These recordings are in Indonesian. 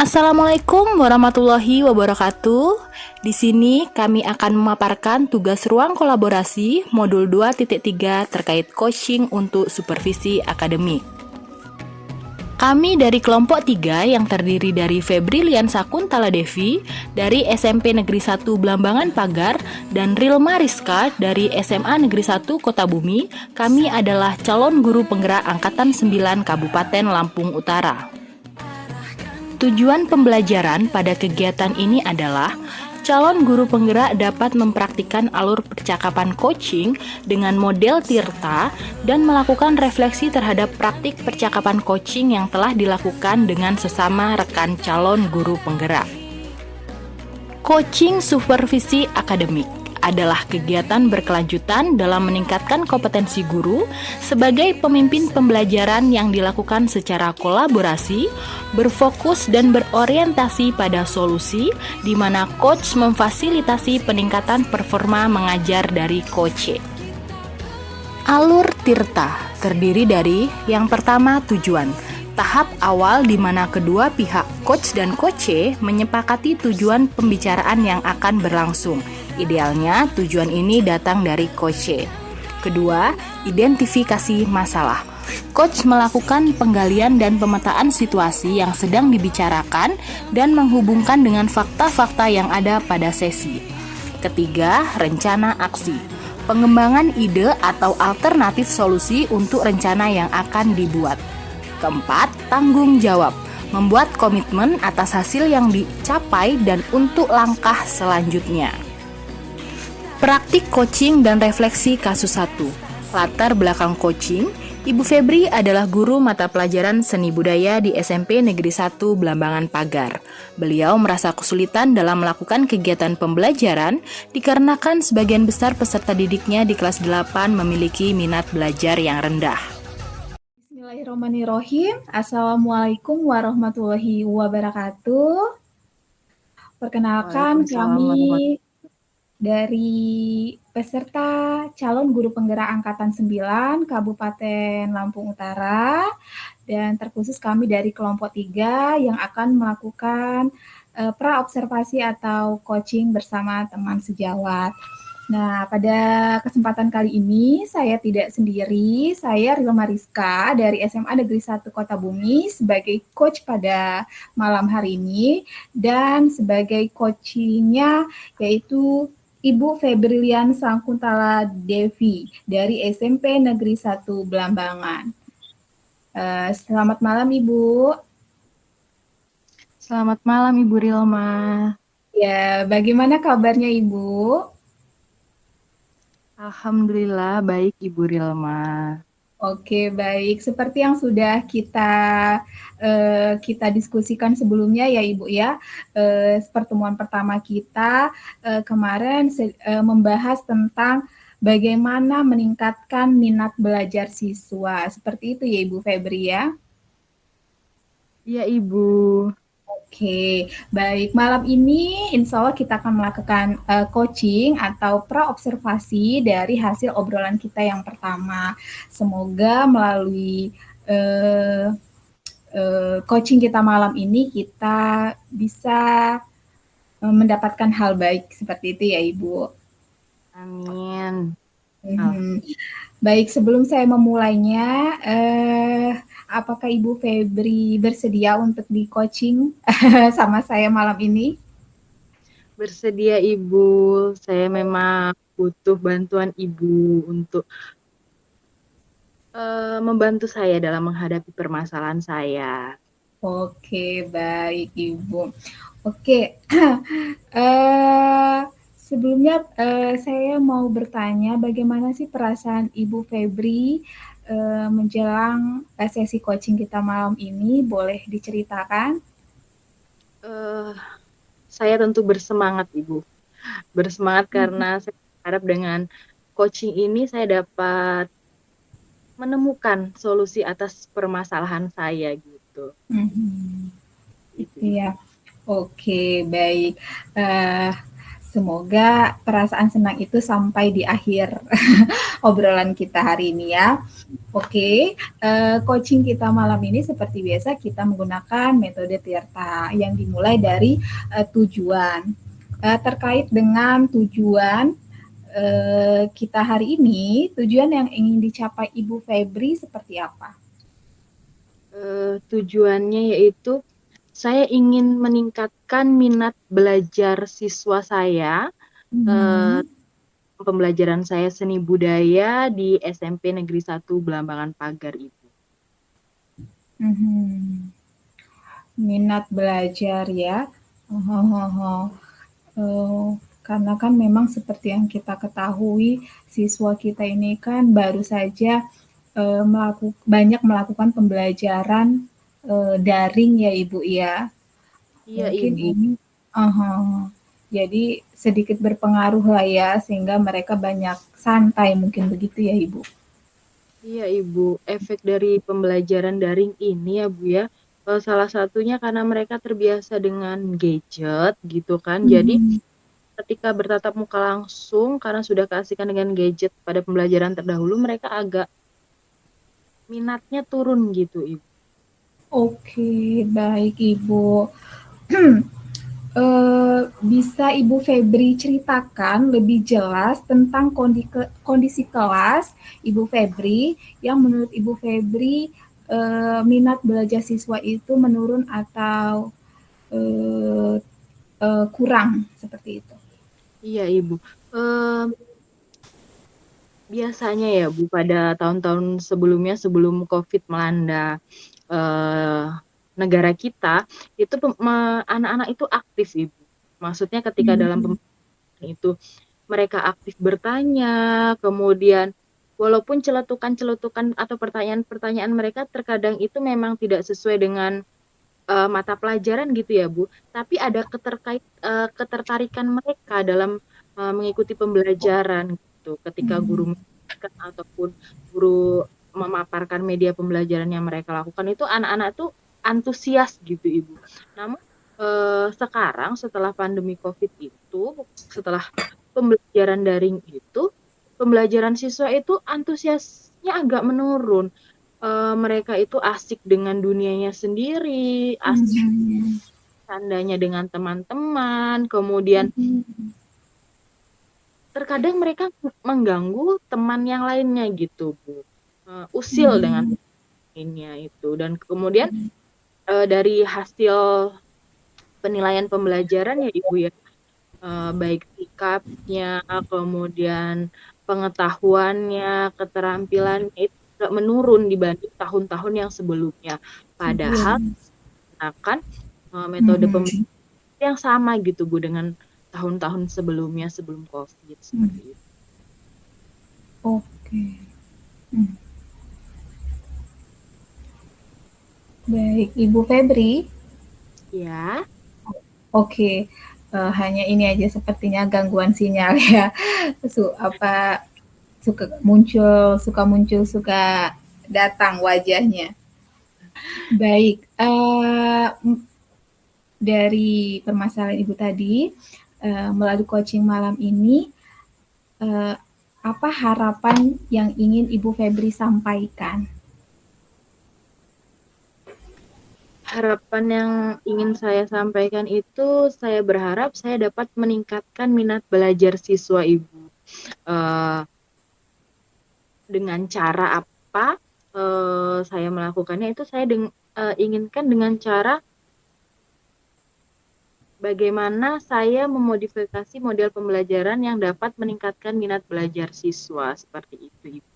Assalamualaikum warahmatullahi wabarakatuh. Di sini kami akan memaparkan tugas ruang kolaborasi modul 2.3 terkait coaching untuk supervisi akademik. Kami dari kelompok 3 yang terdiri dari Febrilian Sakuntala Devi dari SMP Negeri 1 Blambangan Pagar dan Rilma Rizka dari SMA Negeri 1 Kota Bumi. Kami adalah calon guru penggerak Angkatan 9 Kabupaten Lampung Utara. Tujuan pembelajaran pada kegiatan ini adalah calon guru penggerak dapat mempraktikkan alur percakapan coaching dengan model Tirta dan melakukan refleksi terhadap praktik percakapan coaching yang telah dilakukan dengan sesama rekan calon guru penggerak. Coaching supervisi akademik adalah kegiatan berkelanjutan dalam meningkatkan kompetensi guru sebagai pemimpin pembelajaran yang dilakukan secara kolaborasi, berfokus dan berorientasi pada solusi, di mana coach memfasilitasi peningkatan performa mengajar dari coach. Alur Tirta terdiri dari yang pertama tujuan. Tahap awal di mana kedua pihak coach dan coach menyepakati tujuan pembicaraan yang akan berlangsung. Idealnya tujuan ini datang dari coach. Kedua, identifikasi masalah. Coach melakukan penggalian dan pemetaan situasi yang sedang dibicarakan dan menghubungkan dengan fakta-fakta yang ada pada sesi. Ketiga, rencana aksi. Pengembangan ide atau alternatif solusi untuk rencana yang akan dibuat. Keempat, tanggung jawab. Membuat komitmen atas hasil yang dicapai dan untuk langkah selanjutnya. Praktik coaching dan refleksi kasus 1. Latar belakang coaching. Ibu Febri adalah guru mata pelajaran seni budaya di SMP Negeri 1 Blambangan Pagar. Beliau merasa kesulitan dalam melakukan kegiatan pembelajaran dikarenakan sebagian besar peserta didiknya di kelas 8 memiliki minat belajar yang rendah. Bismillahirrahmanirrahim. Assalamualaikum warahmatullahi wabarakatuh. Perkenalkan, kami dari peserta calon guru penggerak Angkatan 9 Kabupaten Lampung Utara, dan terkhusus kami dari kelompok 3 yang akan melakukan pra-observasi atau coaching bersama teman sejawat. Nah, pada kesempatan kali ini saya tidak sendiri, saya Rilma Rizka dari SMA Negeri 1 Kota Bumi sebagai coach pada malam hari ini, dan sebagai coachingnya yaitu Ibu Febrilian Sakuntala Devi dari SMP Negeri 1 Blambangan. Selamat malam Ibu. Selamat malam Ibu Rilma. Ya, bagaimana kabarnya Ibu? Alhamdulillah baik Ibu Rilma. Oke, baik. Seperti yang sudah kita diskusikan sebelumnya ya Ibu ya, pertemuan pertama kita kemarin membahas tentang bagaimana meningkatkan minat belajar siswa. Seperti itu ya Ibu Febri ya. Iya Ibu. Oke, baik. Malam ini insya Allah kita akan melakukan coaching atau pra-observasi dari hasil obrolan kita yang pertama. Semoga melalui coaching kita malam ini kita bisa mendapatkan hal baik seperti itu ya Ibu. Amin. Baik, sebelum saya memulainya, apakah Ibu Febri bersedia untuk di coaching sama saya malam ini? Bersedia Ibu, saya memang butuh bantuan Ibu untuk membantu saya dalam menghadapi permasalahan saya. Oke, baik Ibu. Oke, sebelumnya saya mau bertanya bagaimana sih perasaan Ibu Febri menjelang sesi coaching kita malam ini, boleh diceritakan? Saya tentu bersemangat Ibu. Bersemangat karena saya harap dengan coaching ini saya dapat menemukan solusi atas permasalahan saya gitu. Iya, oke, baik. Semoga perasaan senang itu sampai di akhir obrolan kita hari ini ya. Oke, coaching kita malam ini seperti biasa kita menggunakan metode Tirta yang dimulai dari tujuan. Terkait dengan tujuan kita hari ini, tujuan yang ingin dicapai Ibu Febri seperti apa? Tujuannya yaitu saya ingin meningkatkan minat belajar siswa saya, pembelajaran saya seni budaya di SMP Negeri 1 Belambangan Pagar itu. Minat belajar ya. Karena kan memang seperti yang kita ketahui, siswa kita ini kan baru saja banyak melakukan pembelajaran daring ya Ibu ya. Iya Mungkin Ibu. ini jadi sedikit berpengaruh lah ya, sehingga mereka banyak santai mungkin begitu ya Ibu. Iya Ibu, efek dari pembelajaran daring ini ya Bu ya, salah satunya karena mereka terbiasa dengan gadget gitu kan. Jadi ketika bertatap muka langsung karena sudah keasikan dengan gadget pada pembelajaran terdahulu, mereka agak minatnya turun gitu Ibu. Oke, baik Ibu. Bisa Ibu Febri ceritakan lebih jelas tentang kondisi kelas Ibu Febri yang menurut Ibu Febri minat belajar siswa itu menurun atau kurang seperti itu? Iya Ibu. Biasanya ya Bu, pada tahun-tahun sebelumnya sebelum COVID melanda negara kita, itu anak-anak itu aktif Ibu. Maksudnya ketika dalam pembelajaran itu mereka aktif bertanya, kemudian walaupun celetukan-celetukan atau pertanyaan-pertanyaan mereka terkadang itu memang tidak sesuai dengan mata pelajaran gitu ya Bu, tapi ada ketertarikan mereka dalam mengikuti pembelajaran gitu. Ketika guru mengajarkan ataupun guru memaparkan media pembelajaran yang mereka lakukan itu anak-anak tuh antusias gitu Ibu. Namun sekarang setelah pandemi COVID itu, setelah pembelajaran daring itu, pembelajaran siswa itu antusiasnya agak menurun. Mereka itu asik dengan dunianya sendiri, asik tandanya dengan teman-teman, kemudian terkadang mereka mengganggu teman yang lainnya gitu, Bu. Usil dengan lainnya itu. Dan kemudian dari hasil penilaian pembelajaran ya Ibu ya, baik sikapnya, kemudian pengetahuannya, keterampilannya itu juga menurun dibanding tahun-tahun yang sebelumnya. Padahal akan metode pembelajaran yang sama gitu Bu dengan tahun-tahun sebelumnya sebelum COVID seperti itu. Oke. Baik, Ibu Febri. Ya. Oke. Hanya ini aja sepertinya gangguan sinyal ya. Suka muncul, suka datang wajahnya. Baik, dari permasalahan Ibu tadi, melalui coaching malam ini, apa harapan yang ingin Ibu Febri sampaikan? Harapan yang ingin saya sampaikan itu, saya berharap saya dapat meningkatkan minat belajar siswa Ibu. Dengan cara apa saya melakukannya itu saya inginkan dengan cara bagaimana saya memodifikasi model pembelajaran yang dapat meningkatkan minat belajar siswa seperti itu Ibu.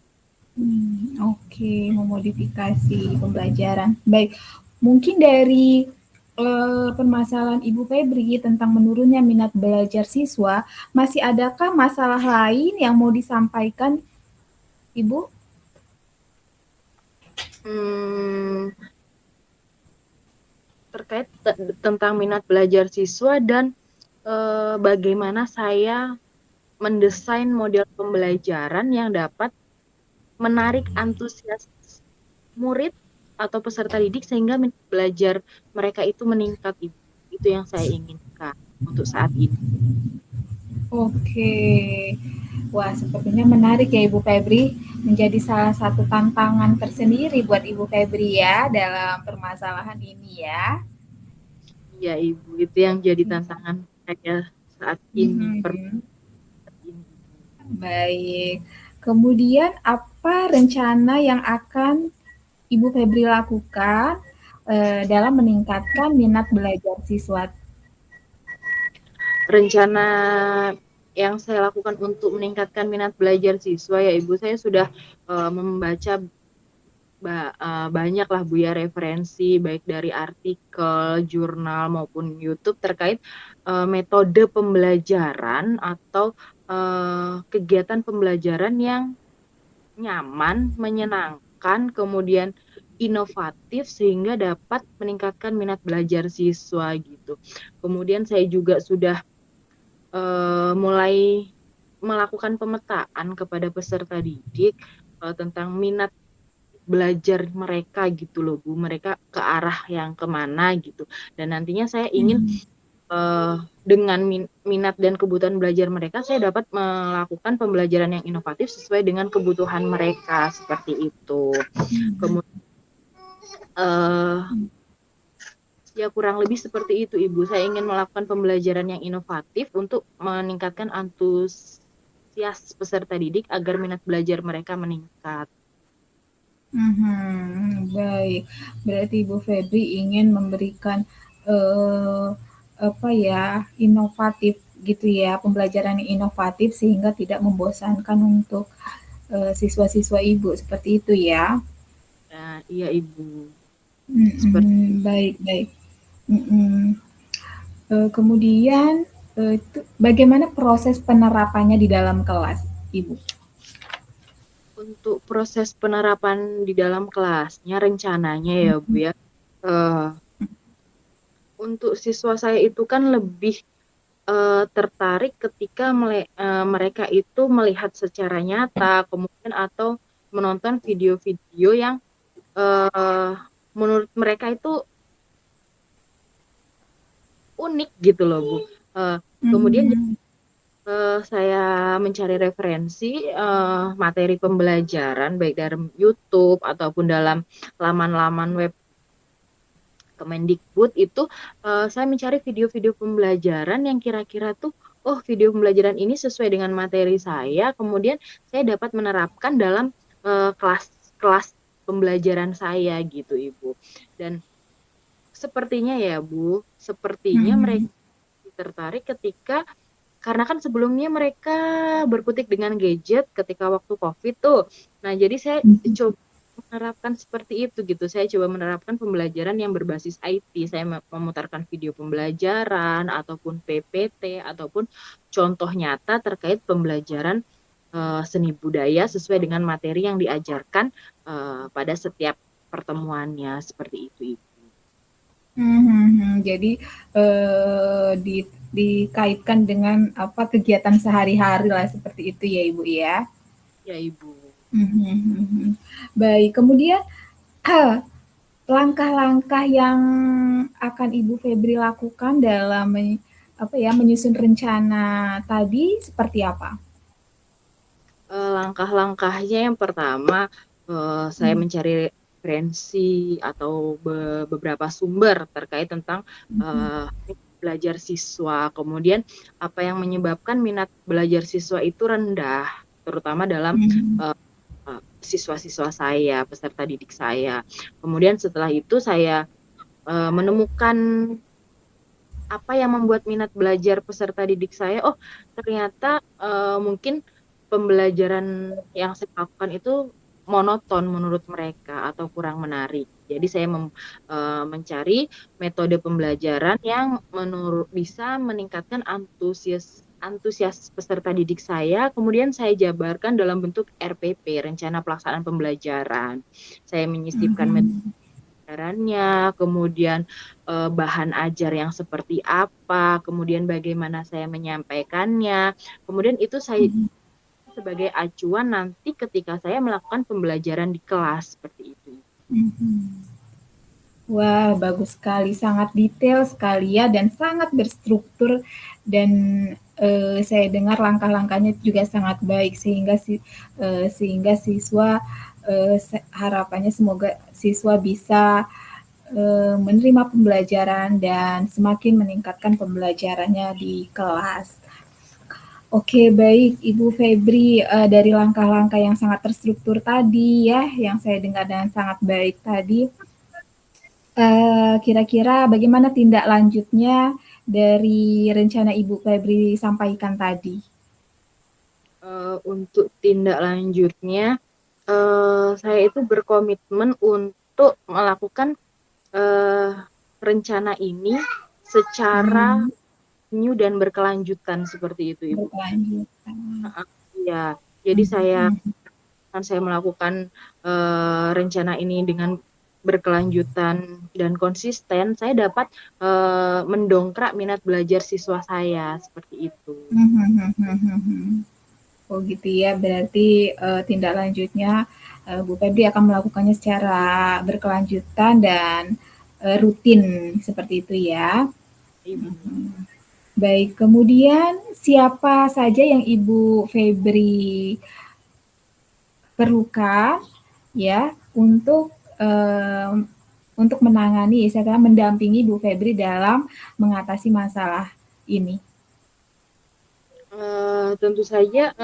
Oke, memodifikasi pembelajaran. Baik, mungkin dari permasalahan Ibu Febri tentang menurunnya minat belajar siswa, masih adakah masalah lain yang mau disampaikan, Ibu? Terkait tentang minat belajar siswa dan bagaimana saya mendesain model pembelajaran yang dapat menarik antusias murid atau peserta didik sehingga minat belajar mereka itu meningkat. Itu yang saya inginkan untuk saat ini. Oke. Wah, sepertinya menarik ya Ibu Febri. Menjadi salah satu tantangan tersendiri buat Ibu Febri ya dalam permasalahan ini ya. Iya Ibu, itu yang jadi tantangan saya saat ini, Mhm. ini Ibu. Baik. Kemudian apa rencana yang akan Ibu Febri lakukan dalam meningkatkan minat belajar siswa? Rencana yang saya lakukan untuk meningkatkan minat belajar siswa ya Ibu, saya sudah membaca banyak lah Bu ya referensi baik dari artikel, jurnal maupun YouTube terkait metode pembelajaran atau kegiatan pembelajaran yang nyaman, menyenangkan, kemudian inovatif sehingga dapat meningkatkan minat belajar siswa gitu. Kemudian saya juga sudah mulai melakukan pemetaan kepada peserta didik tentang minat belajar mereka gitu loh Bu, mereka ke arah yang kemana gitu. Dan nantinya saya ingin Mhm. dengan minat dan kebutuhan belajar mereka, saya dapat melakukan pembelajaran yang inovatif sesuai dengan kebutuhan mereka seperti itu. Kemudian ya kurang lebih seperti itu Ibu. Saya ingin melakukan pembelajaran yang inovatif untuk meningkatkan antusias peserta didik agar minat belajar mereka meningkat. Baik. Berarti Ibu Febri ingin memberikan eh, apa ya, inovatif gitu ya, pembelajaran yang inovatif sehingga tidak membosankan untuk siswa-siswa Ibu seperti itu ya. Nah, iya Ibu. Seperti Baik, baik. Mhm. Kemudian bagaimana proses penerapannya di dalam kelas, Ibu? untuk proses penerapan di dalam kelasnya rencananya ya Bu ya. Uh, untuk siswa saya itu kan lebih tertarik ketika mereka itu melihat secara nyata, kemudian atau menonton video-video yang uh, menurut mereka itu unik gitu loh Bu. Kemudian Mhm. saya mencari referensi materi pembelajaran baik dari YouTube ataupun dalam laman-laman web Kemendikbud itu saya mencari video-video pembelajaran yang kira-kira tuh oh video pembelajaran ini sesuai dengan materi saya, kemudian saya dapat menerapkan dalam kelas-kelas pembelajaran saya gitu Ibu. Dan sepertinya ya Bu, sepertinya mereka Mhm. tertarik ketika karena kan sebelumnya mereka berkutik dengan gadget ketika waktu COVID tuh. Nah, jadi saya Mhm. coba menerapkan seperti itu gitu. Saya coba menerapkan pembelajaran yang berbasis IT. Saya memutarkan video pembelajaran ataupun PPT ataupun contoh nyata terkait pembelajaran seni budaya sesuai dengan materi yang diajarkan pada setiap pertemuannya seperti itu, Ibu. Jadi dikaitkan dengan apa kegiatan sehari-hari lah seperti itu ya Ibu ya. Ya, Ibu. Mhm. Baik, kemudian langkah-langkah yang akan Ibu Febri lakukan dalam apa ya menyusun rencana tadi seperti apa? Langkah-langkahnya yang pertama, saya Hmm. mencari referensi atau beberapa sumber terkait tentang uh, belajar siswa. Kemudian apa yang menyebabkan minat belajar siswa itu rendah, terutama dalam Hmm. siswa-siswa saya, peserta didik saya. Kemudian setelah itu saya menemukan apa yang membuat minat belajar peserta didik saya, oh ternyata mungkin pembelajaran yang saya lakukan itu monoton menurut mereka atau kurang menarik. Jadi saya mencari metode pembelajaran yang menurut bisa meningkatkan antusias peserta didik saya, kemudian saya jabarkan dalam bentuk RPP, rencana pelaksanaan pembelajaran. Saya menyisipkan Hmm. pembelajarannya, kemudian bahan ajar yang seperti apa, kemudian bagaimana saya menyampaikannya, kemudian itu saya Hmm. sebagai acuan nanti ketika saya melakukan pembelajaran di kelas seperti itu. Hmm. Wah, bagus sekali, sangat detail sekali ya dan sangat berstruktur dan saya dengar langkah-langkahnya juga sangat baik sehingga siswa harapannya semoga siswa bisa menerima pembelajaran dan semakin meningkatkan pembelajarannya di kelas. Oke, baik Ibu Febri, dari langkah-langkah yang sangat terstruktur tadi ya, yang saya dengar dengan sangat baik tadi, kira-kira bagaimana tindak lanjutnya dari rencana Ibu Febri sampaikan tadi? Untuk tindak lanjutnya, saya itu berkomitmen untuk melakukan rencana ini secara new dan berkelanjutan seperti itu, Ibu. Berkelanjutan. Iya, jadi saya melakukan rencana ini dengan berkelanjutan dan konsisten, saya dapat mendongkrak minat belajar siswa saya seperti itu. Oh gitu ya, berarti tindak lanjutnya Bu Febri akan melakukannya secara berkelanjutan dan rutin seperti itu ya. Baik, kemudian siapa saja yang Ibu Febri perlukan ya untuk menangani, saya mendampingi Bu Febri dalam mengatasi masalah ini? Tentu saja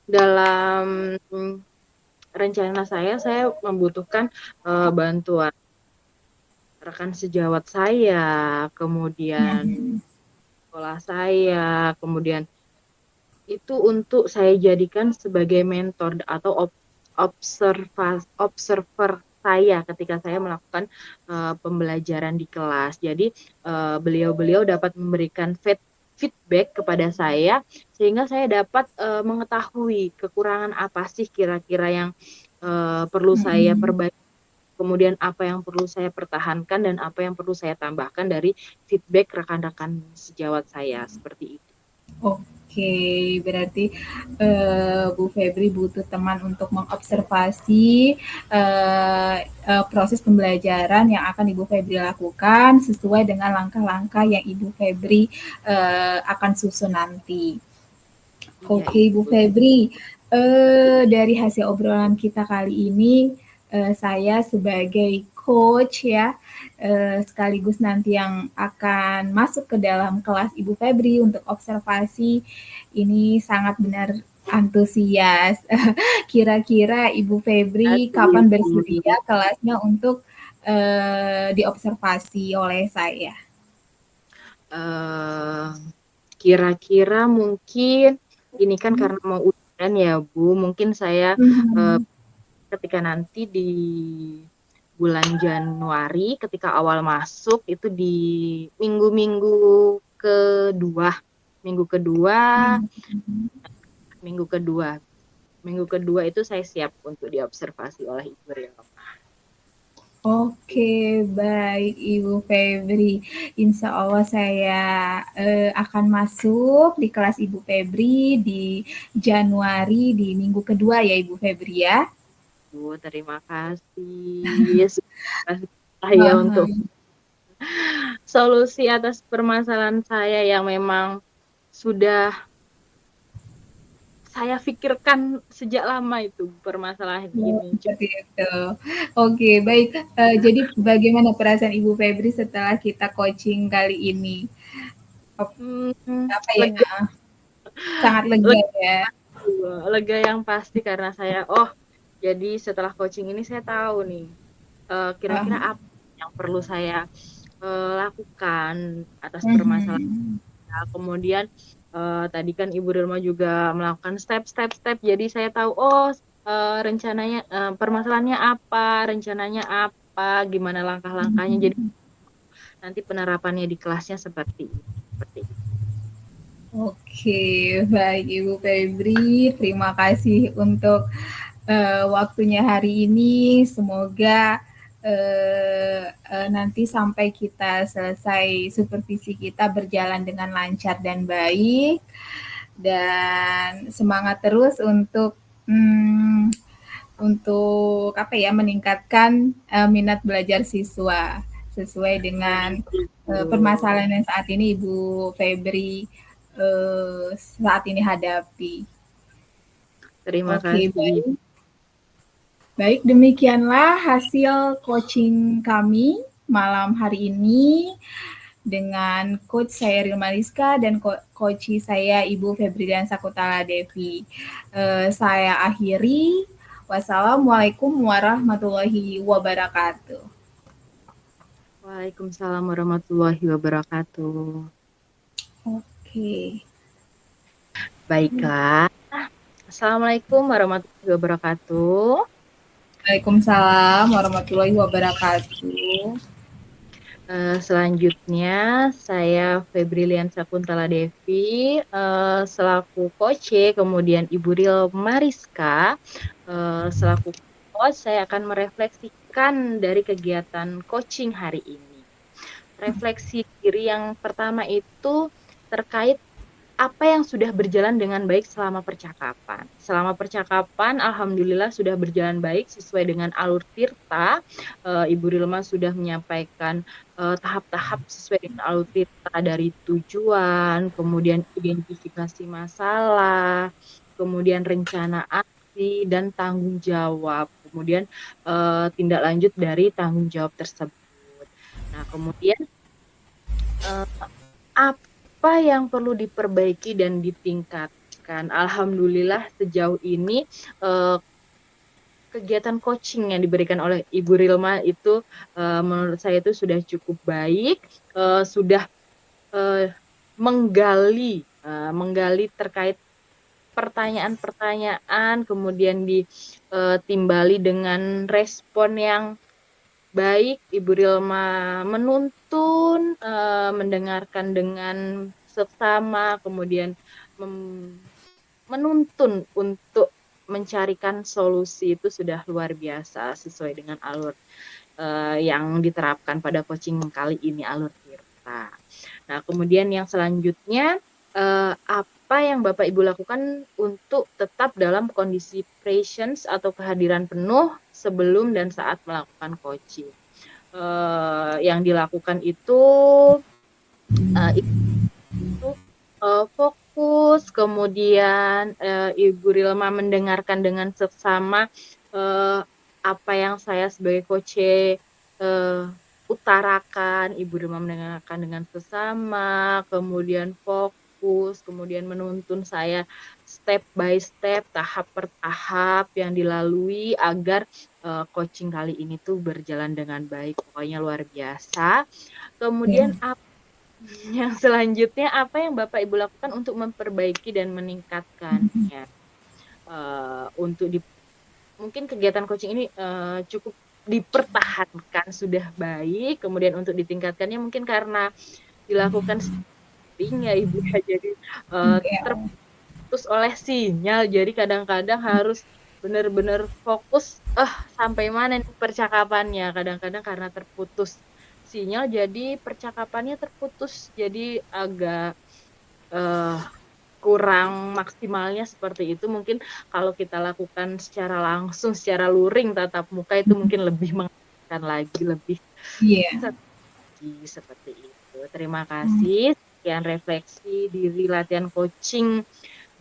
dalam rencana saya membutuhkan bantuan rekan sejawat saya, kemudian sekolah saya, kemudian itu untuk saya jadikan sebagai mentor atau observer saya ketika saya melakukan pembelajaran di kelas. Jadi beliau-beliau dapat memberikan feedback kepada saya sehingga saya dapat mengetahui kekurangan apa sih kira-kira yang perlu saya perbaiki, kemudian apa yang perlu saya pertahankan dan apa yang perlu saya tambahkan dari feedback rekan-rekan sejawat saya seperti itu. Oke, berarti Bu Febri butuh teman untuk mengobservasi proses pembelajaran yang akan Ibu Febri lakukan sesuai dengan langkah-langkah yang Ibu Febri akan susun nanti. Oke, Bu Febri, dari hasil obrolan kita kali ini, saya sebagai coach ya, sekaligus nanti yang akan masuk ke dalam kelas Ibu Febri untuk observasi, ini sangat benar antusias. Kira-kira Ibu Febri kapan bersedia kelasnya untuk diobservasi oleh saya? Kira-kira mungkin ini kan karena mau ujian ya Bu, mungkin saya ketika nanti di bulan Januari ketika awal masuk itu di minggu kedua itu saya siap untuk diobservasi oleh Ibu Rima. Oke, baik Ibu Febri. Insya Allah saya akan masuk di kelas Ibu Febri di Januari di minggu kedua ya Ibu Febri ya. Bu, terima kasih. Saya untuk solusi atas permasalahan saya yang memang sudah saya pikirkan sejak lama itu permasalahan ini. Seperti itu. Oke, baik. Jadi bagaimana perasaan Ibu Febri setelah kita coaching kali ini? Apa ya? Lega. Sangat lega ya. Lega yang pasti karena saya, jadi setelah coaching ini saya tahu nih kira-kira apa yang perlu saya lakukan atas permasalahan. Kemudian tadi kan Ibu Dirma juga melakukan step, jadi saya tahu rencananya permasalahannya apa, gimana langkah-langkahnya, jadi nanti penerapannya di kelasnya seperti itu. Oke, baik Ibu Febri, terima kasih untuk waktunya hari ini. Semoga nanti sampai kita selesai supervisi kita berjalan dengan lancar dan baik, dan semangat terus untuk meningkatkan minat belajar siswa sesuai dengan permasalahan yang saat ini Ibu Febri saat ini hadapi. Terima Oke, kasih. baik. Baik, demikianlah hasil coaching kami malam hari ini dengan coach saya Rilma Rizka dan coach saya Ibu Febrian Sakuntala Devi. Saya akhiri. Wassalamualaikum warahmatullahi wabarakatuh. Waalaikumsalam warahmatullahi wabarakatuh. Oke. Baiklah. Assalamualaikum warahmatullahi wabarakatuh. Waalaikumsalam warahmatullahi wabarakatuh. Selanjutnya saya Febrilian Sakuntala Devi selaku coach, kemudian Ibu Ril Mariska selaku coach, saya akan merefleksikan dari kegiatan coaching hari ini. Refleksi diri yang pertama itu terkait apa yang sudah berjalan dengan baik selama percakapan. Selama percakapan, alhamdulillah sudah berjalan baik sesuai dengan alur tirta. Ibu Rilma sudah menyampaikan tahap-tahap sesuai dengan alur tirta dari tujuan, kemudian identifikasi masalah, kemudian rencana aksi, dan tanggung jawab. Kemudian tindak lanjut dari tanggung jawab tersebut. Nah, kemudian apa yang perlu diperbaiki dan ditingkatkan? Alhamdulillah sejauh ini kegiatan coaching yang diberikan oleh Ibu Rilma itu menurut saya itu sudah cukup baik, sudah menggali terkait pertanyaan-pertanyaan, kemudian ditimbali dengan respon yang baik. Ibu Rilma menuntun, mendengarkan dengan seksama, kemudian menuntun untuk mencarikan solusi itu sudah luar biasa sesuai dengan alur yang diterapkan pada coaching kali ini, alur tirta. Nah, kemudian yang selanjutnya apa yang Bapak Ibu lakukan untuk tetap dalam kondisi presence atau kehadiran penuh sebelum dan saat melakukan coaching. Yang dilakukan itu fokus, kemudian Ibu Rilma mendengarkan dengan seksama apa yang saya sebagai coach utarakan. Ibu Rilma mendengarkan dengan seksama, kemudian fokus, kemudian menuntun saya step by step, tahap per tahap yang dilalui agar coaching kali ini tuh berjalan dengan baik. Pokoknya luar biasa. Kemudian yang selanjutnya apa yang Bapak Ibu lakukan untuk memperbaiki dan meningkatkannya? Mungkin kegiatan coaching ini cukup dipertahankan sudah baik, kemudian untuk ditingkatkannya mungkin karena dilakukan sering ya Ibu ya, jadi terputus oleh sinyal, jadi kadang-kadang harus benar-benar fokus sampai mana nih percakapannya. Kadang-kadang karena terputus sinyal jadi percakapannya terputus, jadi agak kurang maksimalnya seperti itu. Mungkin kalau kita lakukan secara langsung, secara luring tatap muka itu mungkin lebih mengenalkan lagi, lebih seperti itu. Terima kasih. Sekian refleksi diri latihan coaching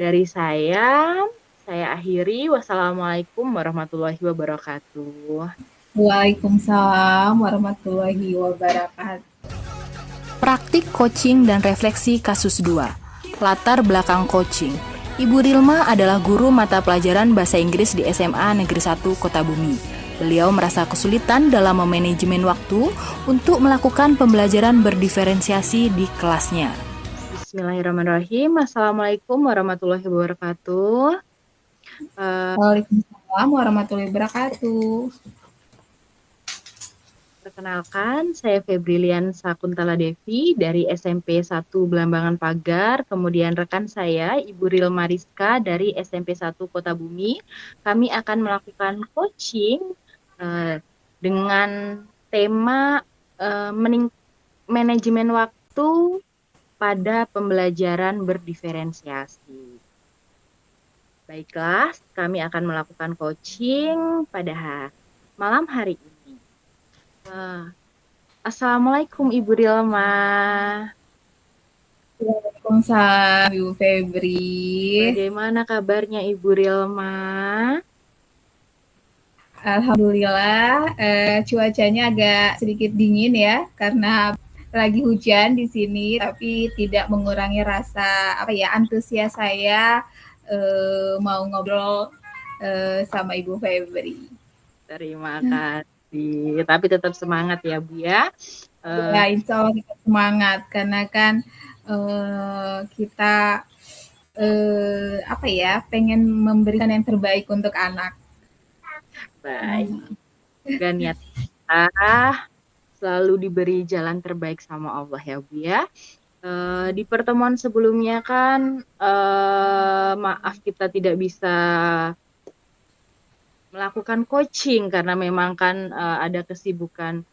dari saya. Saya akhiri. Wassalamualaikum warahmatullahi wabarakatuh. Waalaikumsalam warahmatullahi wabarakatuh. Praktik coaching dan refleksi kasus 2. Latar belakang coaching. Ibu Rilma adalah guru mata pelajaran bahasa Inggris di SMA Negeri 1 Kota Bumi. Beliau merasa kesulitan dalam memanajemen waktu untuk melakukan pembelajaran berdiferensiasi di kelasnya. Bismillahirrahmanirrahim. Assalamualaikum warahmatullahi wabarakatuh. Waalaikumsalam warahmatullahi wabarakatuh. Perkenalkan, saya Febrilian Sakuntala Devi dari SMP 1 Belambangan Pagar, kemudian rekan saya Ibu Ril Mariska dari SMP 1 Kota Bumi. Kami akan melakukan coaching dengan tema manajemen waktu pada pembelajaran berdiferensiasi. Baiklah, kami akan melakukan coaching pada malam hari ini. Assalamualaikum Ibu Rilma. Waalaikumsalam Ibu Febri. Bagaimana kabarnya Ibu Rilma? Alhamdulillah, cuacanya agak sedikit dingin ya, karena lagi hujan di sini, tapi tidak mengurangi rasa antusias saya mau ngobrol sama Ibu Febri. Terima kasih. Tapi tetap semangat ya Bu ya. Ya, insya Allah kita semangat karena kan kita pengen memberikan yang terbaik untuk anak. Baik. Dan niat kita selalu diberi jalan terbaik sama Allah ya Bu ya. Di pertemuan sebelumnya kan maaf kita tidak bisa melakukan coaching karena memang kan ada kesibukan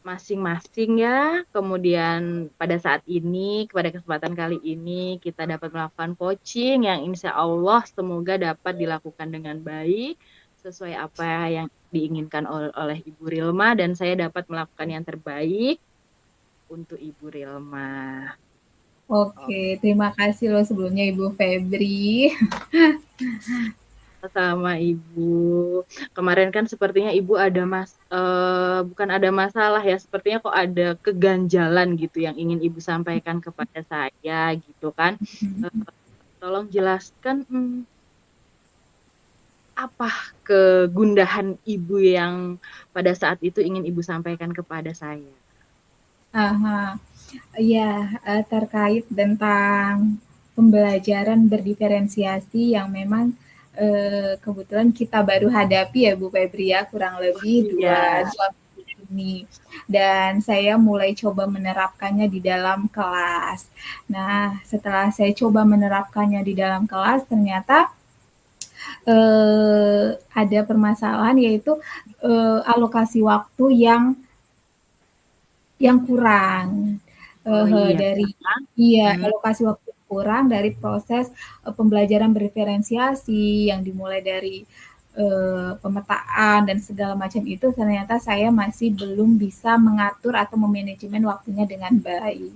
masing-masing ya. Kemudian pada saat ini, pada kesempatan kali ini kita dapat melakukan coaching yang insya Allah semoga dapat dilakukan dengan baik sesuai apa yang diinginkan oleh Ibu Rilma, dan saya dapat melakukan yang terbaik untuk Ibu Rilma. Oke, terima kasih loh sebelumnya Ibu Febri. Sama Ibu. Kemarin kan sepertinya Ibu ada bukan ada masalah ya, sepertinya kok ada keganjalan gitu yang ingin Ibu sampaikan kepada saya gitu kan. Tolong jelaskan apa kegundahan Ibu yang pada saat itu ingin Ibu sampaikan kepada saya. Ya, terkait tentang pembelajaran berdiferensiasi yang memang kebetulan kita baru hadapi ya Bu Febri ya, kurang lebih 2 minggu ini. Dan saya mulai coba menerapkannya di dalam kelas. Nah, setelah saya coba menerapkannya di dalam kelas, ternyata ada permasalahan, yaitu alokasi waktu yang kurang. Alokasi waktu kurang dari proses pembelajaran berdiferensiasi yang dimulai dari pemetaan dan segala macam itu, ternyata saya masih belum bisa mengatur atau memanajemen waktunya dengan baik.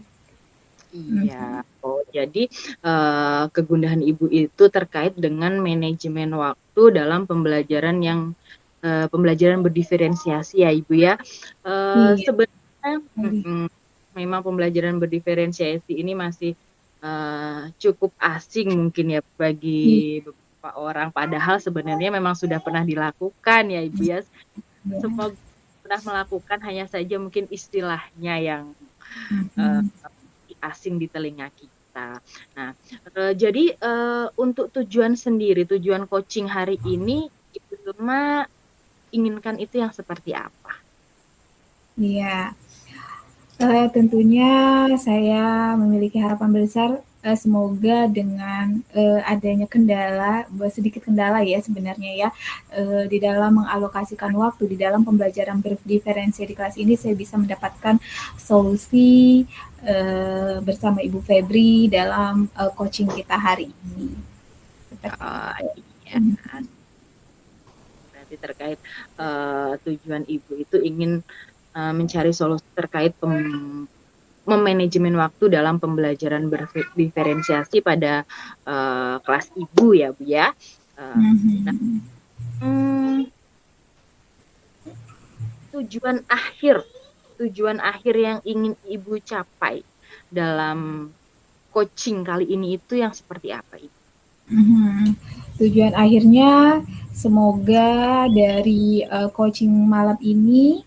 Iya, jadi kegundahan Ibu itu terkait dengan manajemen waktu dalam pembelajaran berdiferensiasi ya Ibu ya. Sebenarnya memang pembelajaran berdiferensiasi ini masih cukup asing mungkin ya bagi beberapa orang, padahal sebenarnya memang sudah pernah dilakukan ya Ibu ya. Semua pernah melakukan, hanya saja mungkin istilahnya yang asing di telinga kita. Nah, jadi untuk tujuan coaching hari ini Ibu Rilma inginkan itu yang seperti apa? Iya. Tentunya saya memiliki harapan besar, semoga dengan adanya sedikit kendala ya sebenarnya ya, di dalam mengalokasikan waktu di dalam pembelajaran berdiferensiasi di kelas ini, saya bisa mendapatkan solusi bersama Ibu Febri dalam coaching kita hari ini. Iya. Berarti terkait tujuan Ibu itu ingin mencari solusi terkait memanajemen waktu dalam pembelajaran berdiferensiasi pada kelas Ibu ya Bu ya. Tujuan akhir yang ingin Ibu capai dalam coaching kali ini itu yang seperti apa Ibu? Tujuan akhirnya semoga dari coaching malam ini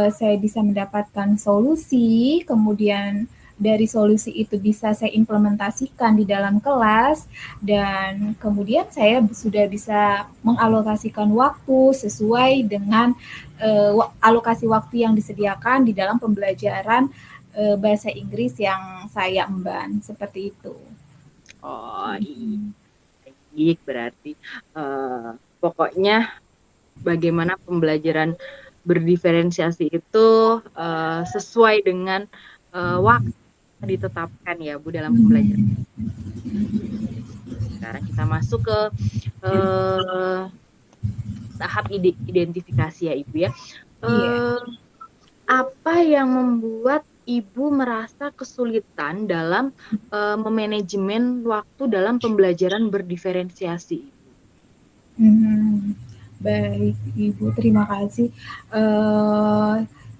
saya bisa mendapatkan solusi, kemudian dari solusi itu bisa saya implementasikan di dalam kelas, dan kemudian saya sudah bisa mengalokasikan waktu sesuai dengan alokasi waktu yang disediakan di dalam pembelajaran bahasa Inggris yang saya emban, seperti itu. Baik, berarti pokoknya bagaimana pembelajaran berdiferensiasi itu sesuai dengan waktu ditetapkan ya Bu dalam pembelajaran. Sekarang kita masuk ke tahap identifikasi ya Ibu ya. Apa yang membuat Ibu merasa kesulitan dalam memanajemen waktu dalam pembelajaran berdiferensiasi? Mhm. Baik, Ibu, terima kasih.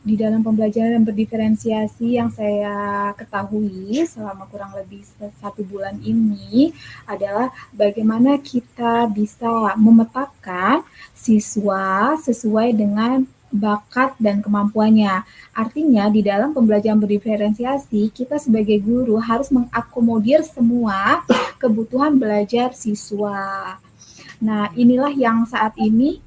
Di dalam pembelajaran berdiferensiasi yang saya ketahui selama kurang lebih 1 bulan ini adalah bagaimana kita bisa memetakan siswa sesuai dengan bakat dan kemampuannya. Artinya di dalam pembelajaran berdiferensiasi, kita sebagai guru harus mengakomodir semua kebutuhan belajar siswa. Nah, inilah yang saat ini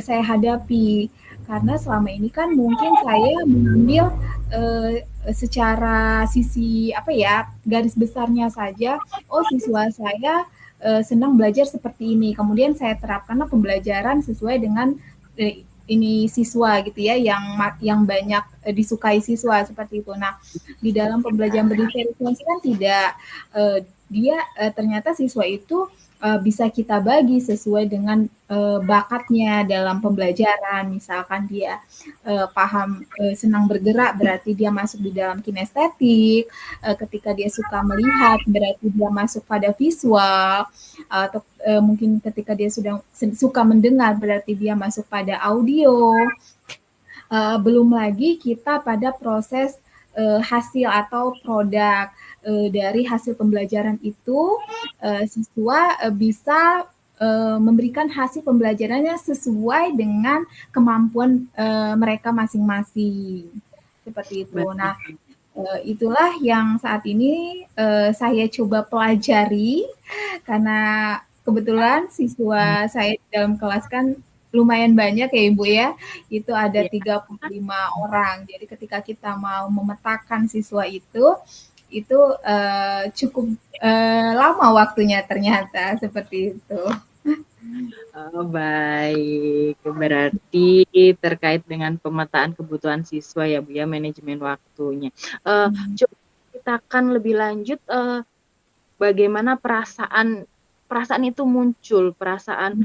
saya hadapi karena selama ini kan mungkin saya mengambil secara sisi apa ya, garis besarnya saja, oh siswa saya senang belajar seperti ini. Kemudian saya terapkanlah pembelajaran sesuai dengan ini siswa gitu ya, yang banyak disukai siswa seperti itu. Nah, di dalam pembelajaran berdiferensiasi kan tidak, dia ternyata siswa itu bisa kita bagi sesuai dengan bakatnya dalam pembelajaran. Misalkan dia paham senang bergerak berarti dia masuk di dalam kinestetik, ketika dia suka melihat berarti dia masuk pada visual, atau mungkin ketika dia suka mendengar berarti dia masuk pada audio. Belum lagi kita pada proses hasil atau produk dari hasil pembelajaran itu, siswa bisa memberikan hasil pembelajarannya sesuai dengan kemampuan mereka masing-masing. Seperti itu. Nah, itulah yang saat ini saya coba pelajari karena kebetulan siswa saya di dalam kelas kan lumayan banyak ya Ibu ya, itu ada 35 orang. Jadi ketika kita mau memetakan siswa itu cukup lama waktunya ternyata, seperti itu. Oh, baik, berarti terkait dengan pemetaan kebutuhan siswa ya Bu ya, manajemen waktunya. Coba ceritakan lebih lanjut bagaimana perasaan itu muncul, perasaan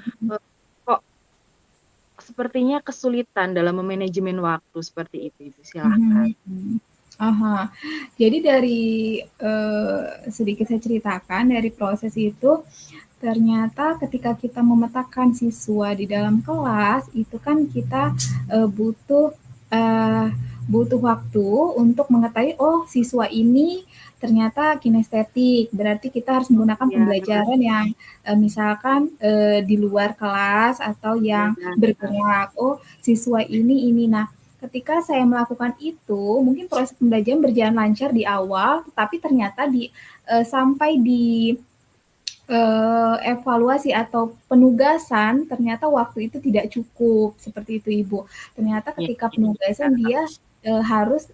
kok sepertinya kesulitan dalam memanajemen waktu seperti itu, Ibu. Silahkan. Aha. Jadi dari sedikit saya ceritakan dari proses itu, ternyata ketika kita memetakan siswa di dalam kelas itu kan kita butuh waktu untuk mengetahui oh siswa ini ternyata kinestetik, berarti kita harus menggunakan pembelajaran yang misalkan di luar kelas atau yang bergerak. Oh siswa ini. Nah, ketika saya melakukan itu, mungkin proses pembelajaran berjalan lancar di awal, tapi ternyata sampai di evaluasi atau penugasan, ternyata waktu itu tidak cukup, seperti itu Ibu. Ternyata ketika penugasan dia harus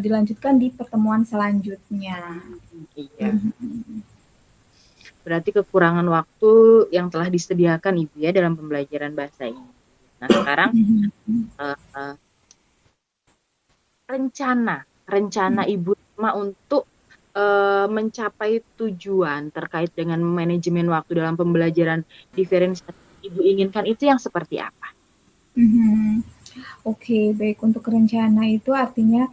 dilanjutkan di pertemuan selanjutnya. Iya. Berarti kekurangan waktu yang telah disediakan Ibu ya dalam pembelajaran bahasa ini. Nah, sekarang rencana Ibu untuk mencapai tujuan terkait dengan manajemen waktu dalam pembelajaran diferensiasi Ibu inginkan itu yang seperti apa? Oke, baik, untuk rencana itu artinya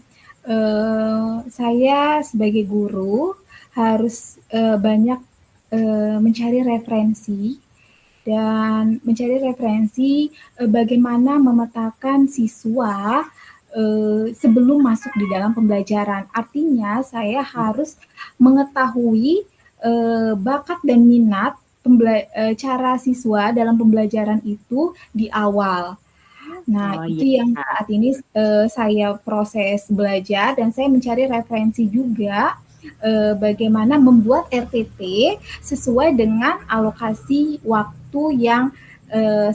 saya sebagai guru harus banyak mencari referensi dan bagaimana memetakan siswa sebelum masuk di dalam pembelajaran. Artinya saya harus mengetahui bakat dan minat cara siswa dalam pembelajaran itu di awal. Nah, itu yang saat ini saya proses belajar dan saya mencari referensi juga bagaimana membuat RTT sesuai dengan alokasi waktu yang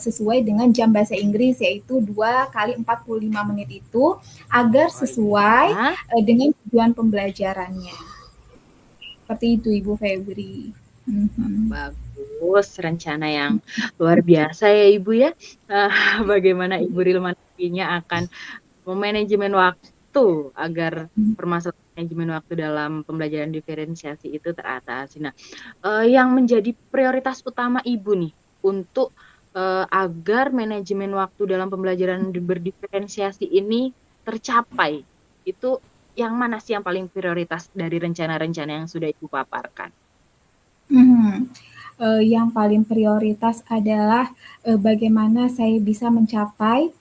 sesuai dengan jam bahasa Inggris, yaitu 2 kali 45 menit itu, agar sesuai dengan tujuan pembelajarannya. Seperti itu Ibu Febri. Bagus, rencana yang luar biasa ya Ibu ya. Bagaimana Ibu Rilmaninya akan memanajemen waktu agar permasalahan manajemen waktu dalam pembelajaran diferensiasi itu teratasi. Nah, yang menjadi prioritas utama Ibu nih untuk agar manajemen waktu dalam pembelajaran berdiferensiasi ini tercapai, itu yang mana sih yang paling prioritas dari rencana-rencana yang sudah Ibu paparkan? Mhm. Yang paling prioritas adalah, bagaimana saya bisa mencapai,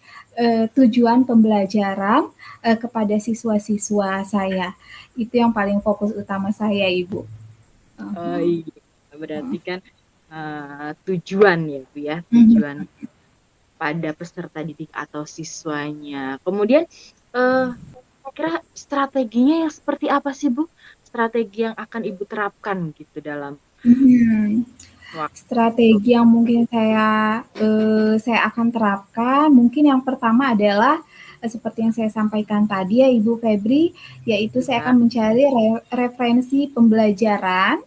tujuan pembelajaran, kepada siswa-siswa saya. Itu yang paling fokus utama saya, Ibu. Oh Mhm. iya, berarti kan tujuan ya Bu ya, Mhm. tujuan pada peserta didik atau siswanya. Kemudian kira-kira strateginya yang seperti apa sih Bu? Strategi yang akan Ibu terapkan gitu dalam Mhm. waktu. Strategi yang mungkin saya akan terapkan, mungkin yang pertama adalah, seperti yang saya sampaikan tadi ya Ibu Febri, yaitu saya Ya, akan mencari referensi pembelajaran,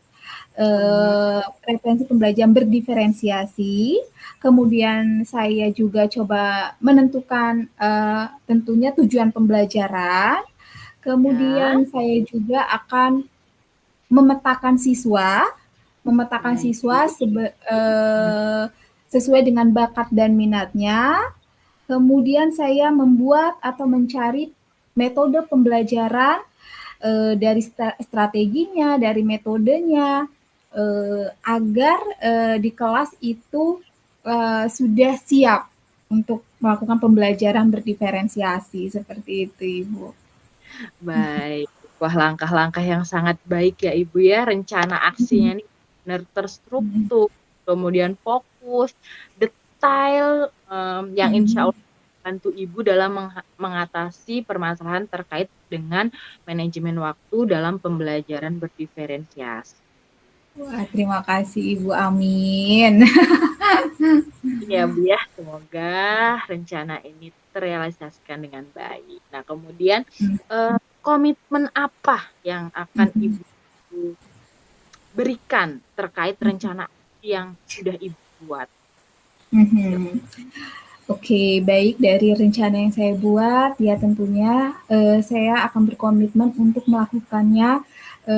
mhm, referensi pembelajaran berdiferensiasi, kemudian saya juga coba menentukan, tentunya tujuan pembelajaran, ya, kemudian saya juga akan memetakan siswa memetakan baik. siswa sesuai dengan bakat dan minatnya. Kemudian saya membuat atau mencari metode pembelajaran dari strateginya, dari metodenya, agar di kelas itu sudah siap untuk melakukan pembelajaran berdiferensiasi seperti itu, Ibu. Baik. Wah, langkah-langkah yang sangat baik ya Ibu ya. Rencana aksinya ini benar terstruktur, kemudian fokus, detail, yang insya Allah bantu Ibu dalam mengatasi permasalahan terkait dengan manajemen waktu dalam pembelajaran berdiferensiasi. Wah, terima kasih Ibu. Amin. Ya Bu ya, semoga rencana ini terrealisasikan dengan baik. Nah, kemudian komitmen apa yang akan Ibu berikan terkait rencana yang sudah Ibu buat? Mhm. Oke, baik dari rencana yang saya buat, ya tentunya saya akan berkomitmen untuk melakukannya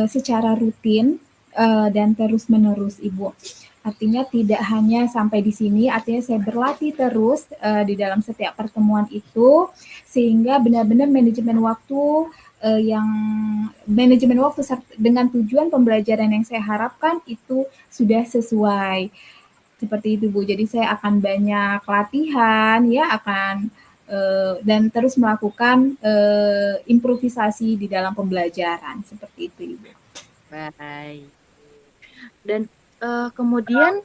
secara rutin dan terus-menerus, Ibu. Artinya tidak hanya sampai di sini, artinya saya berlatih terus di dalam setiap pertemuan itu, sehingga benar-benar yang manajemen waktu dengan tujuan pembelajaran yang saya harapkan itu sudah sesuai. Seperti itu Bu. Jadi saya akan banyak latihan ya, dan terus melakukan improvisasi di dalam pembelajaran seperti itu Ibu. Baik. Dan kemudian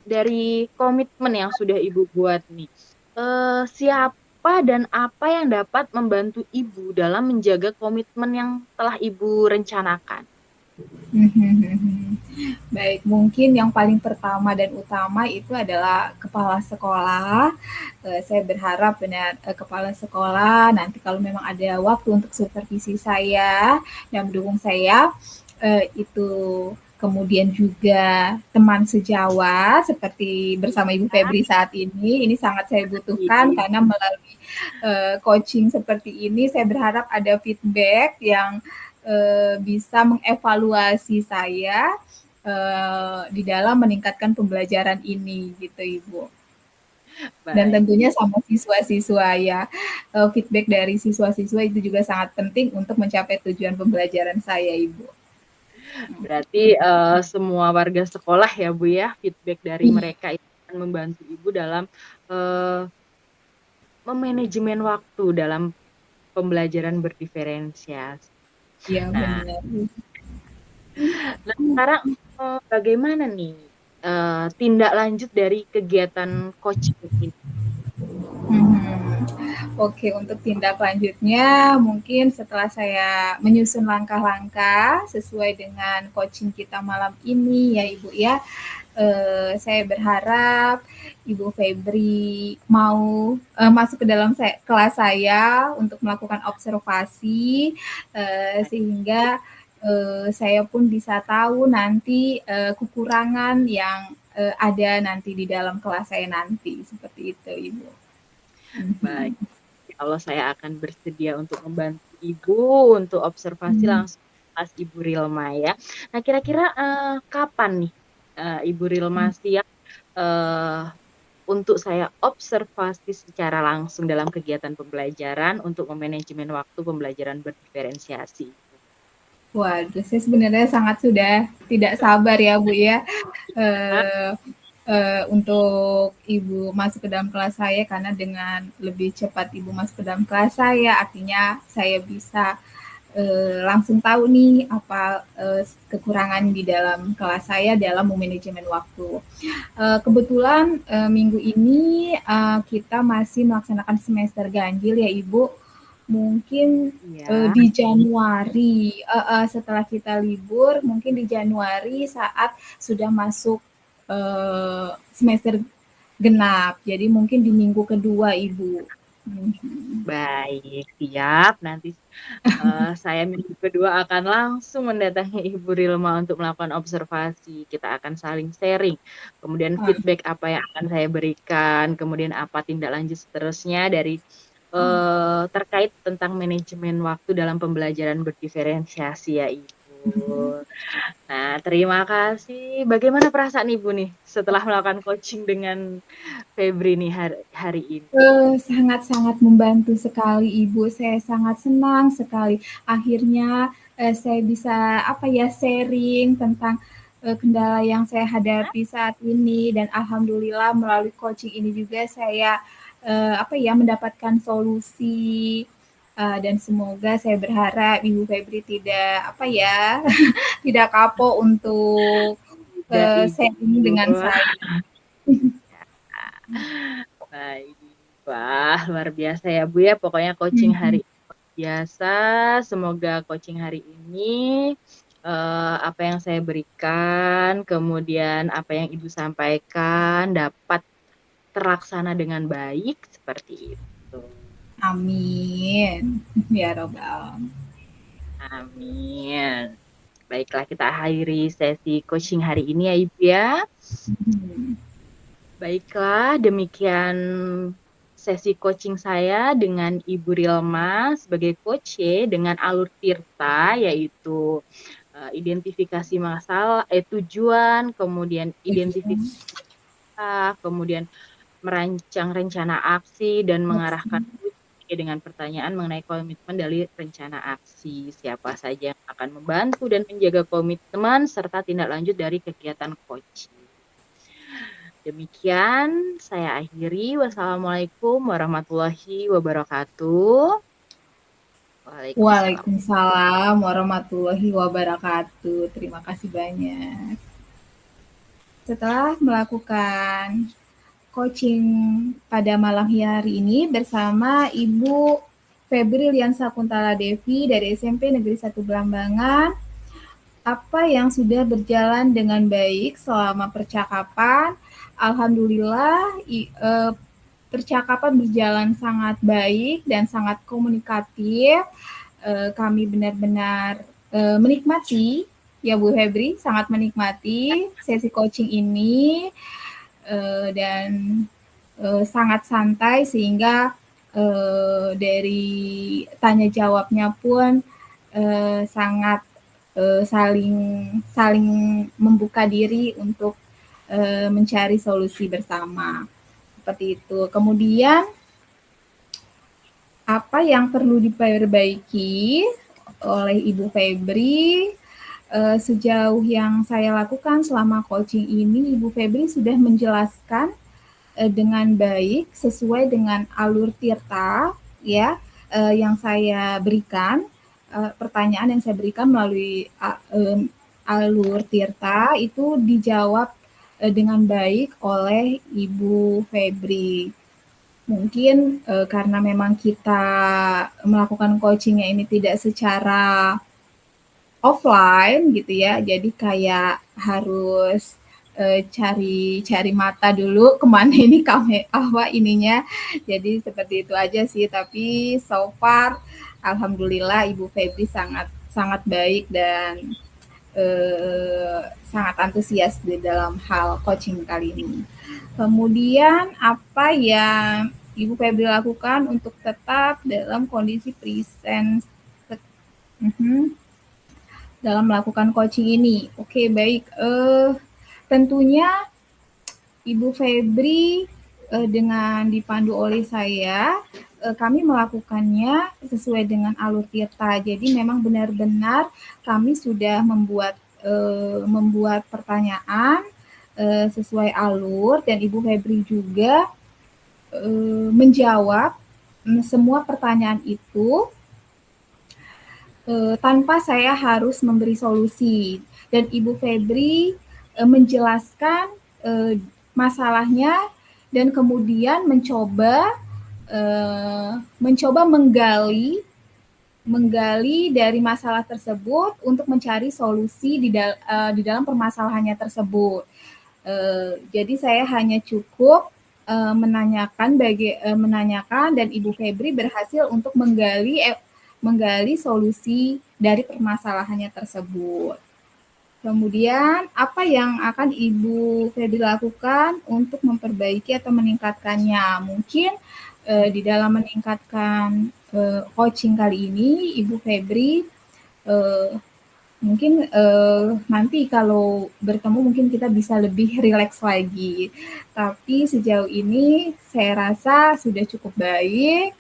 dari komitmen yang sudah Ibu buat nih, siapa dan apa yang dapat membantu Ibu dalam menjaga komitmen yang telah Ibu rencanakan? Baik, mungkin yang paling pertama dan utama itu adalah kepala sekolah. Saya berharap benar kepala sekolah nanti kalau memang ada waktu untuk supervisi saya yang mendukung saya, itu kemudian juga teman sejawat seperti bersama Ibu Febri saat ini sangat saya butuhkan Iya. karena melalui coaching seperti ini saya berharap ada feedback yang bisa mengevaluasi saya di dalam meningkatkan pembelajaran ini gitu Ibu. Dan Baik. tentunya sama siswa-siswa ya, feedback dari siswa-siswa itu juga sangat penting untuk mencapai tujuan pembelajaran saya Ibu. Berarti semua warga sekolah ya Bu ya, feedback dari Iya, mereka itu akan membantu Ibu dalam memanajemen waktu dalam pembelajaran berdiferensiasi. iya Nah, benar. sekarang bagaimana nih tindak lanjut dari kegiatan coaching ini? Mhm. Oke, untuk tindak lanjutnya mungkin setelah saya menyusun langkah-langkah sesuai dengan coaching kita malam ini ya Ibu ya, saya berharap Ibu Febri mau masuk ke dalam kelas saya untuk melakukan observasi, sehingga saya pun bisa tahu nanti kekurangan yang ada nanti di dalam kelas saya nanti, seperti itu Ibu. Baik, Mhm. kalau saya akan bersedia untuk membantu Ibu untuk observasi Mhm. langsung pas Ibu Rilma ya. Nah, kira-kira kapan nih Ibu Rilma siap untuk saya observasi secara langsung dalam kegiatan pembelajaran untuk memanajemen waktu pembelajaran berdiferensiasi. Waduh, saya sebenarnya sangat sudah tidak sabar ya Bu ya, eh, untuk Ibu masuk ke dalam kelas saya, karena dengan lebih cepat Ibu masuk ke dalam kelas saya, artinya saya bisa langsung tahu nih apa kekurangan di dalam kelas saya dalam memanajemen waktu. Kebetulan minggu ini kita masih melaksanakan semester ganjil ya Ibu. Mungkin Iya. di Januari setelah kita libur, mungkin di Januari saat sudah masuk semester genap. Jadi mungkin di minggu kedua Ibu. Baik, siap. Nanti saya minggu kedua akan langsung mendatangi Ibu Rilma untuk melakukan observasi. Kita akan saling sharing. Kemudian Wah, feedback apa yang akan saya berikan, kemudian apa tindak lanjut seterusnya dari terkait tentang manajemen waktu dalam pembelajaran berdiferensiasi ya Ibu. Nah, terima kasih. Bagaimana perasaan Ibu nih setelah melakukan coaching dengan Febri nih hari ini? sangat-sangat membantu sekali Ibu. Saya sangat senang sekali. Akhirnya saya bisa sharing tentang kendala yang saya hadapi saat ini, dan alhamdulillah melalui coaching ini juga saya mendapatkan solusi. Dan semoga, saya berharap Ibu Febri tidak tidak kapok untuk Ya, sharing Ibu. dengan saya. Baik. Wah, luar biasa ya Bu ya. Pokoknya coaching hari ini luar biasa. Semoga coaching hari ini apa yang saya berikan, kemudian apa yang Ibu sampaikan dapat terlaksana dengan baik seperti itu. Amin. Ya Robbal Alamin. Amin. Baiklah, kita akhiri sesi coaching hari ini ya Ibu ya. Baiklah, demikian sesi coaching saya dengan Ibu Rilma sebagai coach dengan alur Tirta, yaitu identifikasi masalah, tujuan, kemudian identifikasi, kemudian merancang rencana aksi dan mengarahkan dengan pertanyaan mengenai komitmen dari rencana aksi. Siapa saja yang akan membantu dan menjaga komitmen serta tindak lanjut dari kegiatan coaching. Demikian saya akhiri. Wassalamualaikum warahmatullahi wabarakatuh. Waalaikumsalam warahmatullahi wabarakatuh. Terima kasih banyak. Setelah melakukan coaching pada malam hari ini bersama Ibu Febri Liansa Kuntala Devi dari SMP Negeri 1 Belambangan, apa yang sudah berjalan dengan baik selama percakapan? Alhamdulillah, percakapan berjalan sangat baik dan sangat komunikatif. Kami benar-benar menikmati, ya Bu Febri, sangat menikmati sesi coaching ini, dan sangat santai, sehingga dari tanya jawabnya pun sangat saling membuka diri untuk mencari solusi bersama. Seperti itu. Kemudian apa yang perlu diperbaiki oleh Ibu Febri, sejauh yang saya lakukan selama coaching ini, Ibu Febri sudah menjelaskan dengan baik sesuai dengan alur Tirta ya, yang saya berikan. Pertanyaan yang saya berikan melalui alur Tirta itu dijawab dengan baik oleh Ibu Febri. Mungkin karena memang kita melakukan coachingnya ini tidak secara offline gitu ya, jadi kayak harus cari mata dulu kemana ini ininya. Jadi seperti itu aja sih. Tapi so far alhamdulillah Ibu Febri sangat baik dan sangat antusias di dalam hal coaching kali ini. Kemudian apa yang Ibu Febri lakukan untuk tetap dalam kondisi present dalam melakukan coaching ini? Oke, baik. Tentunya Ibu Febri dengan dipandu oleh saya, kami melakukannya sesuai dengan alur tirta. Jadi memang benar-benar kami sudah membuat pertanyaan sesuai alur, dan Ibu Febri juga menjawab semua pertanyaan itu tanpa saya harus memberi solusi. Dan Ibu Febri menjelaskan masalahnya dan kemudian mencoba menggali dari masalah tersebut untuk mencari solusi di dalam permasalahannya tersebut. Jadi saya hanya cukup menanyakan dan Ibu Febri berhasil untuk menggali solusi dari permasalahannya tersebut. Kemudian, apa yang akan Ibu Febri lakukan untuk memperbaiki atau meningkatkannya? Mungkin di dalam meningkatkan coaching kali ini, Ibu Febri mungkin nanti kalau bertemu mungkin kita bisa lebih rileks lagi. Tapi sejauh ini saya rasa sudah cukup baik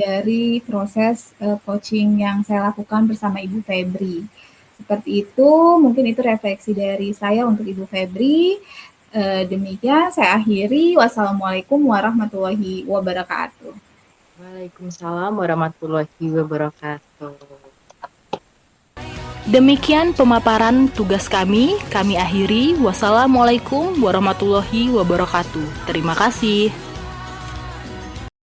dari proses coaching yang saya lakukan bersama Ibu Febri. Seperti itu, mungkin itu refleksi dari saya untuk Ibu Febri. Demikian saya akhiri. Wassalamualaikum warahmatullahi wabarakatuh. Waalaikumsalam warahmatullahi wabarakatuh. Demikian pemaparan tugas kami akhiri. Wassalamualaikum warahmatullahi wabarakatuh. Terima kasih.